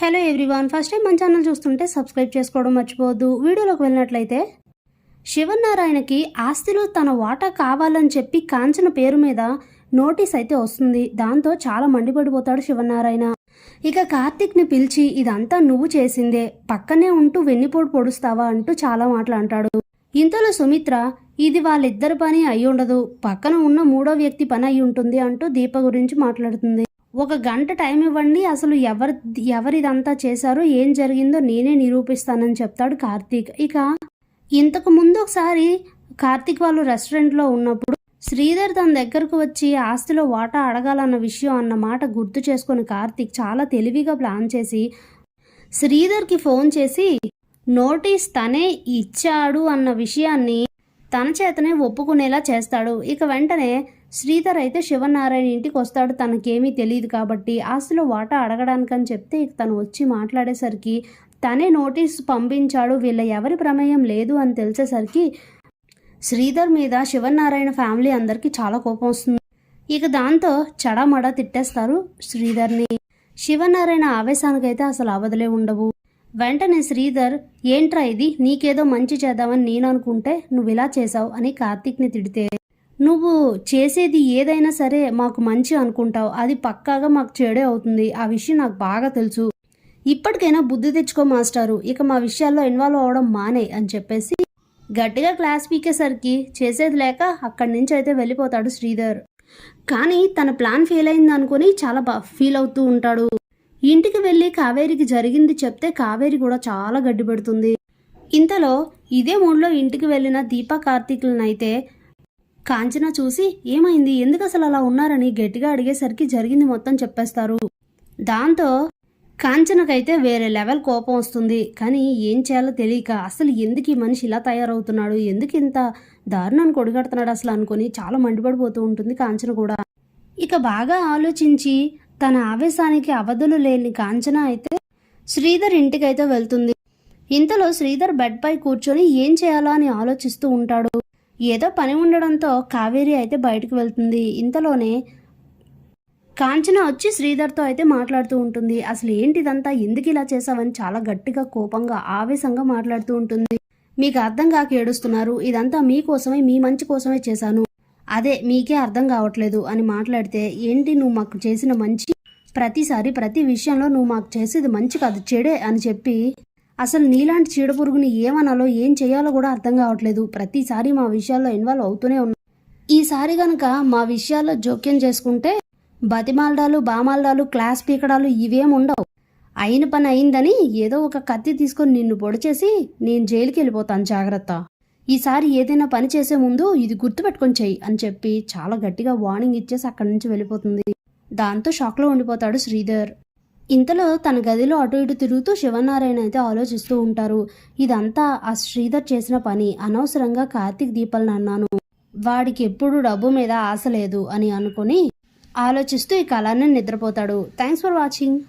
Hello everyone, first time మన channel చూస్తుంటే subscribe చేసుకోవడం మర్చిపోవద్దు. వీడియోలోకి వెళ్ళినట్లయితే శివనారాయణకి ఆస్తిలో తన వాటా కావాలని చెప్పి కాంచన పేరు మీద నోటీస్ అయితే వస్తుంది. దాంతో చాలా మండిపడిపోతాడు శివనారాయణ. ఇక కార్తిక్ని పిలిచి ఇదంతా నువ్వు చేసిందే, పక్కనే ఉంటూ వెన్నిపోటు పొడుస్తావా అంటూ చాలా మాటలు అంటాడు. ఇంతలో సుమిత్ర ఇది వాళ్ళిద్దరి పని అయి ఉండదు, పక్కన ఉన్న మూడో వ్యక్తి పని అయి ఉంటుంది అంటూ దీప గురించి మాట్లాడుతుంది. ఒక గంట టైం ఇవ్వండి, అసలు ఎవరిదంతా చేశారో ఏం జరిగిందో నేనే నిరూపిస్తానని చెప్తాడు కార్తీక్. ఇక ఇంతకు ముందు ఒకసారి కార్తీక్ వాళ్ళు రెస్టారెంట్లో ఉన్నప్పుడు శ్రీధర్ తన దగ్గరకు వచ్చి ఆస్తిలో వాటా అడగాలన్న విషయం అన్న మాట గుర్తు చేసుకుని కార్తీక్ చాలా తెలివిగా ప్లాన్ చేసి శ్రీధర్కి ఫోన్ చేసి నోటీస్ తనే ఇచ్చాడు అన్న విషయాన్ని తన చేతనే ఒప్పుకునేలా చేస్తాడు. ఇక వెంటనే శ్రీధర్ అయితే శివనారాయణ ఇంటికి వస్తాడు. తనకేమీ తెలియదు కాబట్టి ఆస్తిలో వాటా అడగడానికని చెప్తే ఇక తను వచ్చి మాట్లాడేసరికి తనే నోటీస్ పంపించాడు, వీళ్ళ ఎవరి ప్రమేయం లేదు అని తెలిసేసరికి శ్రీధర్ మీద శివనారాయణ ఫ్యామిలీ అందరికీ చాలా కోపం వస్తుంది. ఇక దాంతో చడామడా తిట్టేస్తారు శ్రీధర్ని. శివనారాయణ ఆవేశానికైతే అసలు అవధలే ఉండవు. వెంటనే శ్రీధర్ ఏంట్రా ఇది, నీకేదో మంచి చేద్దామని నేను అనుకుంటే నువ్వు ఇలా చేసావు అని కార్తీక్ని తిడితే, నువ్వు చేసేది ఏదైనా సరే మాకు మంచి అనుకుంటావు, అది పక్కాగా మాకు చెడే అవుతుంది, ఆ విషయం నాకు బాగా తెలుసు, ఇప్పటికైనా బుద్ధి తెచ్చుకో మాస్టారు, ఇక మా విషయాల్లో ఇన్వాల్వ్ అవ్వడం మానే అని చెప్పేసి గట్టిగా క్లాస్ పీకేసరికి చేసేది లేక అక్కడి నుంచి అయితే వెళ్ళిపోతాడు శ్రీధర్. కానీ తన ప్లాన్ ఫెయిల్ అయింది అనుకుని చాలా ఫీల్ అవుతూ ఉంటాడు. ఇంటికి వెళ్ళి కావేరికి జరిగింది చెప్తే కావేరి కూడా చాలా గడ్డిపెడుతుంది. ఇంతలో ఇదే మూడ్లో ఇంటికి వెళ్ళిన దీపా కార్తీకులను అయితే కాంచన చూసి ఏమైంది, ఎందుకు అసలు అలా ఉన్నారని గట్టిగా అడిగేసరికి జరిగింది మొత్తం చెప్పేస్తారు. దాంతో కాంచనకైతే వేరే లెవెల్ కోపం వస్తుంది. కానీ ఏం చేయాలో తెలియక అసలు ఎందుకు ఈ మనిషి ఇలా తయారవుతున్నాడు, ఎందుకు ఇంత దారుణాన్ని కొడిగడుతున్నాడు అసలు అనుకుని చాలా మండిపడిపోతూ ఉంటుంది కాంచన కూడా. ఇక బాగా ఆలోచించి తన ఆవేశానికి అవధులు లేని కాంచన అయితే శ్రీధర్ ఇంటికైతే వెళ్తుంది. ఇంతలో శ్రీధర్ బెడ్ పై కూర్చొని ఏం చేయాలా అని ఆలోచిస్తూ ఉంటాడు. ఏదో పని ఉండడంతో కావేరి అయితే బయటకు వెళ్తుంది. ఇంతలోనే కాంచన వచ్చి శ్రీధర్తో అయితే మాట్లాడుతూ ఉంటుంది. అసలు ఏంటిదంతా, ఎందుకు ఇలా చేసావని చాలా గట్టిగా కోపంగా ఆవేశంగా మాట్లాడుతూ ఉంటుంది. మీకు అర్థం కాక ఏడుస్తున్నారు, ఇదంతా మీకోసమే, మీ మంచి కోసమే చేశాను, అదే మీకే అర్థం కావట్లేదు అని మాట్లాడితే, ఏంటి నువ్వు మాకు చేసిన మంచి, ప్రతిసారి ప్రతి విషయంలో నువ్వు మాకు చేసేది మంచి కాదు చెడే అని చెప్పి అసలు నీలాంటి చీడపురుగుని ఏమనాలో ఏం చేయాలో కూడా అర్థం కావట్లేదు, ప్రతిసారి మా విషయాల్లో ఇన్వాల్వ్ అవుతూనే ఉన్నా, ఈసారి కనుక మా విషయాల్లో జోక్యం చేసుకుంటే బతిమాలడాలు బామాలడాలు క్లాస్ పీకడాలు ఇవేం ఉండవు, అయిన పని అయిందని ఏదో ఒక కత్తి తీసుకొని నిన్ను పొడిచేసి నేను జైలుకి వెళ్ళిపోతాను, జాగ్రత్త, ఈసారి ఏదైనా పని చేసే ముందు ఇది గుర్తుపెట్టుకొని చెయ్యి అని చెప్పి చాలా గట్టిగా వార్నింగ్ ఇచ్చేసి అక్కడి నుంచి వెళ్ళిపోతుంది. దాంతో షాక్లో ఉండిపోతాడు శ్రీధర్. ఇంతలో తన గదిలో అటు ఇటు తిరుగుతూ శివనారాయణ అయితే ఆలోచిస్తూ ఉంటారు. ఇదంతా ఆ శ్రీధర్ చేసిన పని, అనవసరంగా కార్తీక్ దీపాలను అన్నాను, వాడికి ఎప్పుడు డబ్బు మీద ఆశ లేదు అని అనుకుని ఆలోచిస్తూ ఈ కాలాన్ని నిద్రపోతాడు. Thanks for watching.